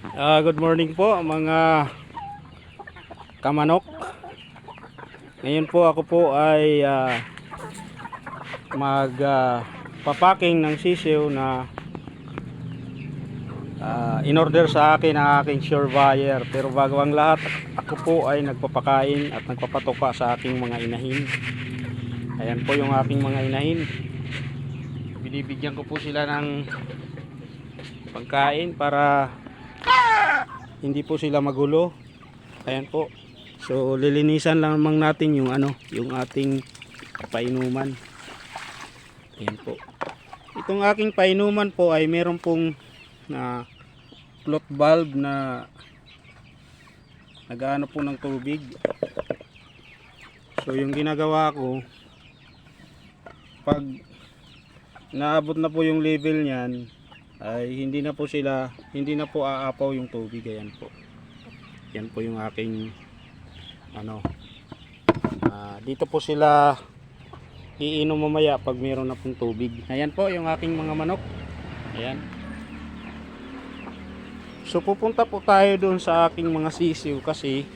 Good morning po mga kamanok. Ngayon po ako po ay papaking ng sisiw na in-order sa akin ang aking surveyor. Pero bago ang lahat, ako po ay nagpapakain at nagpapatuka sa aking mga inahin. Ayan po yung aking mga inahin. Binibigyan ko po sila ng pagkain para hindi po sila magulo. Ayan po. So lilinisan lamang natin yung yung ating painuman. Ayan po. Itong aking painuman po ay meron pong float valve na nag-aano po ng tubig. So yung ginagawa ko, pag naabot na po yung level niyan, ay hindi na po aapaw yung tubig. Ayan po. Yan po yung aking dito po sila iinom mamaya pag meron na pong tubig. Ayan po yung aking mga manok. Ayan. So pupunta po tayo doon sa aking mga sisiw kasi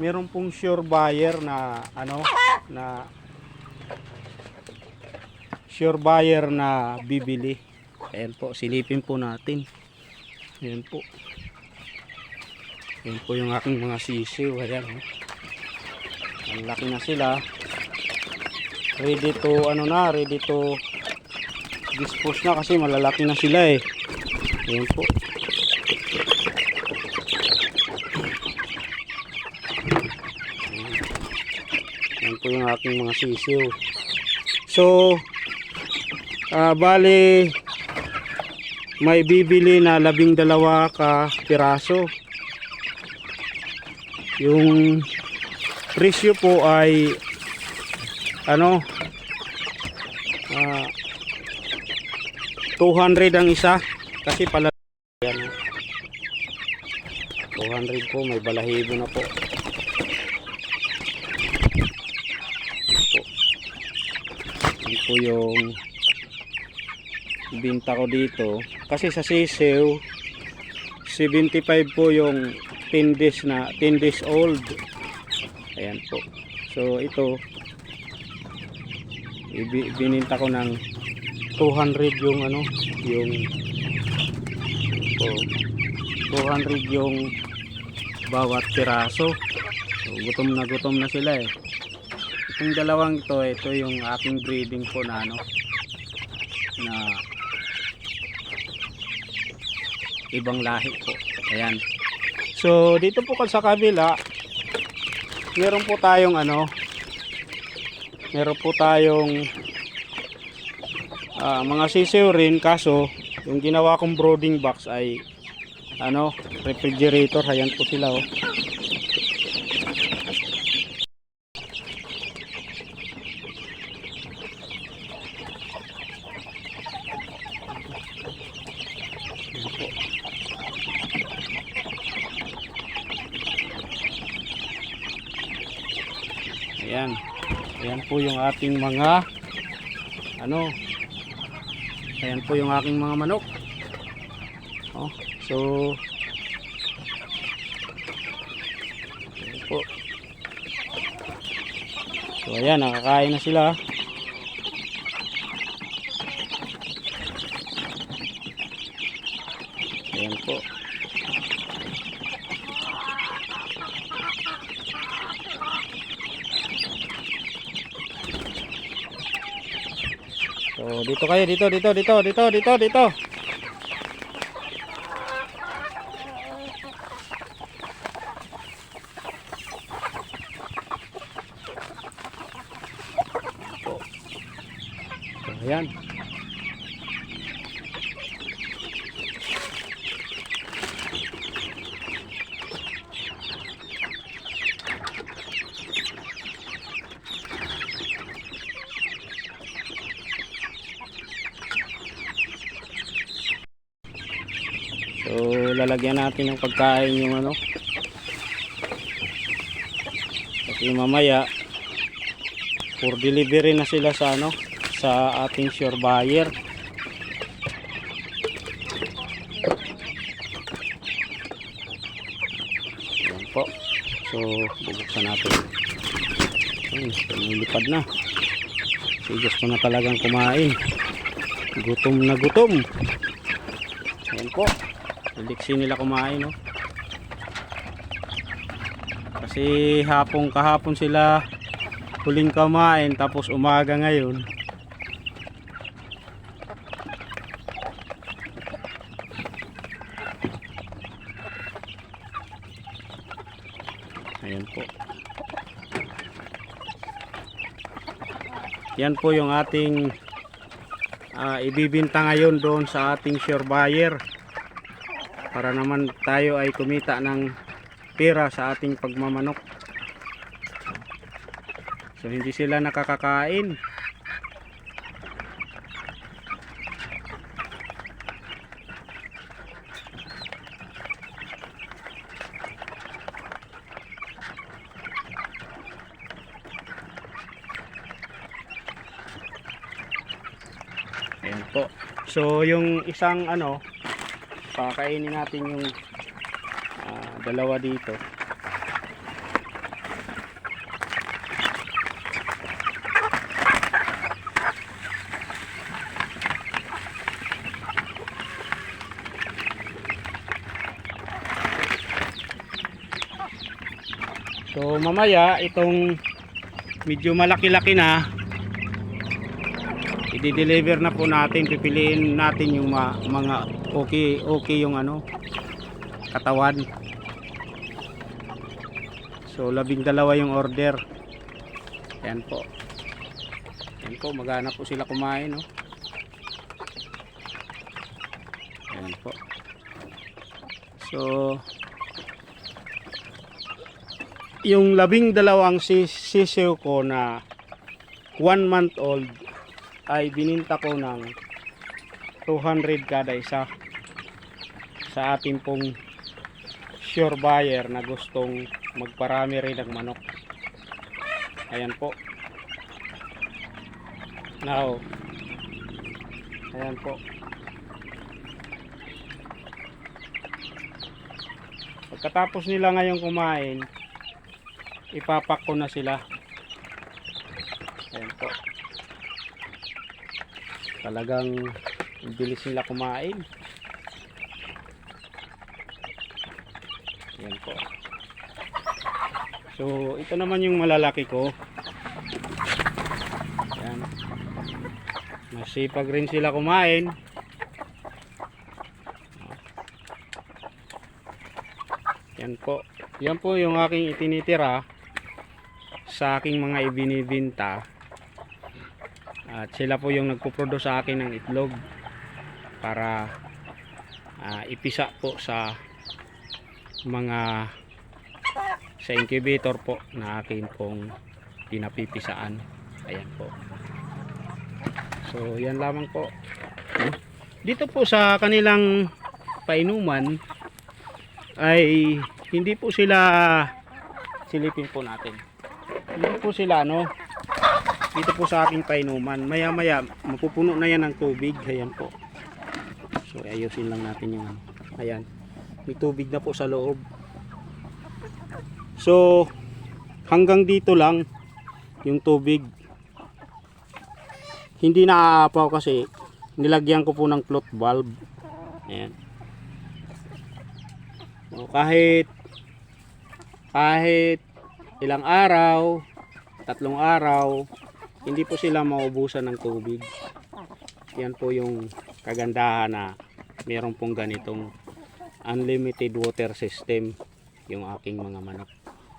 meron pong sure buyer na sure buyer na bibili. Ayan po, silipin po natin. Ayan po. Ayan po yung aking mga sisiw. Ayan. Ang laki na sila. Ready to dispose na kasi malalaki na sila eh. Ayan po. Ayan po yung aking mga sisiw. So, bali may bibili na 12 ka piraso. Yung presyo po ay 200 ang isa kasi pala yan, 200 po, may balahibo na po. Yan po yung binta ko dito kasi sa sisiw 75 po yung 10 days old. Ayan po. So ito bininta ko ng 200 yung yung 200 yung bawat piraso. So gutom na sila eh. Itong dalawang ito yung aking breeding po na na ibang lahi po. Ayan. So dito po sa kabila meron po tayong mga sisiw rin, kaso yung ginawa kong brooding box ay refrigerator. Ayan po sila oh. Ayan. Ayan po yung ating mga ayan po yung aking mga manok. Oh, so ayan po. So ayan, nakakain na sila. Ayan po. So dito kayo, dito. So ayan. So lalagyan natin ng pagkain yung kasi mamaya for delivery na sila sa sa ating sure buyer. po. So bubuksan natin. Ayun, lumilipad na. So gusto na talagang kumain. Gutom na gutom. Ayan po. Iliksi nila kumain, no? Kasi kahapon sila huling kumain, tapos umaga ngayon. Ayan po. Yan po yung ating ibibinta ngayon doon sa ating sure buyer, para naman tayo ay kumita ng pera sa ating pagmamanok. So hindi sila nakakakain. Ayan po. So yung isang pakainin natin yung dalawa dito. So mamaya itong medyo malaki-laki na, i-deliver na po natin. Pipiliin natin yung mga okay yung katawan. So 12 yung order. Ayan po. Ayan po, magana po sila kumain, no? Ayan po. So yung 12 sisiw ko na 1 month old ay bininta ko ng 200 kada isa sa ating pong sure buyer na gustong magparami rin ng manok. Ayan po. Now, ayan po. Pagkatapos nila ngayong kumain, ipapak ko na sila. Ayan po. Talagang bilis nila kumain. Ayan po. So ito naman yung malalaki ko. Ayan. Masipag rin sila kumain. Ayan po. Yan po yung aking itinitira sa aking mga ibinibinta. At sila po yung nagpo-produce sa akin ng itlog para ipisa po sa mga sa incubator po na akin pong pinapipisaan. Ayan po. So yan lamang po. Dito po sa kanilang painuman ay hindi po sila, silipin po natin, hindi po sila dito po sa aking painuman, maya maya mapupuno na yan ng tubig. Ayan po. So ayusin lang natin yung ayan, may tubig na po sa loob. So hanggang dito lang yung tubig, hindi naaapaw kasi nilagyan ko po ng float valve. Ayan. So, kahit ilang araw, 3 araw, hindi po sila maubusan ng tubig. Yan po yung kagandahan na meron pong ganitong unlimited water system yung aking mga manok.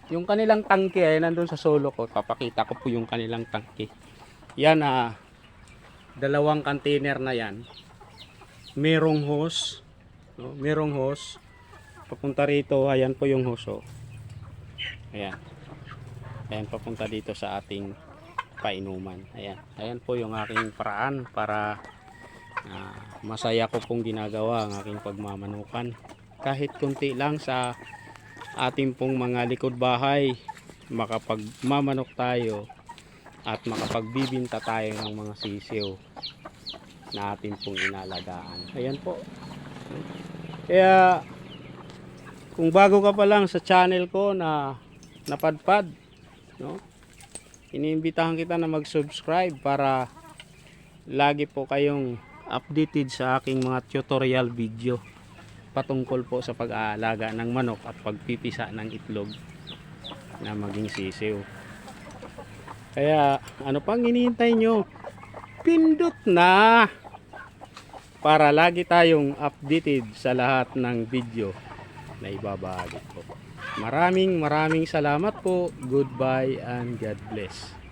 Yung kanilang tangke ay nandun sa solo ko. Papakita ko po yung kanilang tangke. Yan 2 container na yan. Merong hose, no? Merong hose papunta rito. Ayan po yung hose, oh. Ayan. Ayan, papunta dito sa ating painuman. Ayan. Ayan po yung aking paraan para masaya ko pong ginagawa ang aking pagmamanukan. Kahit kunti lang sa ating pong mga likod bahay, makapagmamanok tayo at makapagbibinta tayo ng mga sisiw na ating pong inalagaan. Ayan po. Kaya Kung bago ka pa lang sa channel ko na napadpad, no? Iniimbitahan kita na mag-subscribe para lagi po kayong updated sa aking mga tutorial video patungkol po sa pag-aalaga ng manok at pagpipisa ng itlog na maging sisiw. Kaya ano pang hinihintay nyo? Pindot na para lagi tayong updated sa lahat ng video na ibabahagi ko. Maraming salamat po. Goodbye and God bless.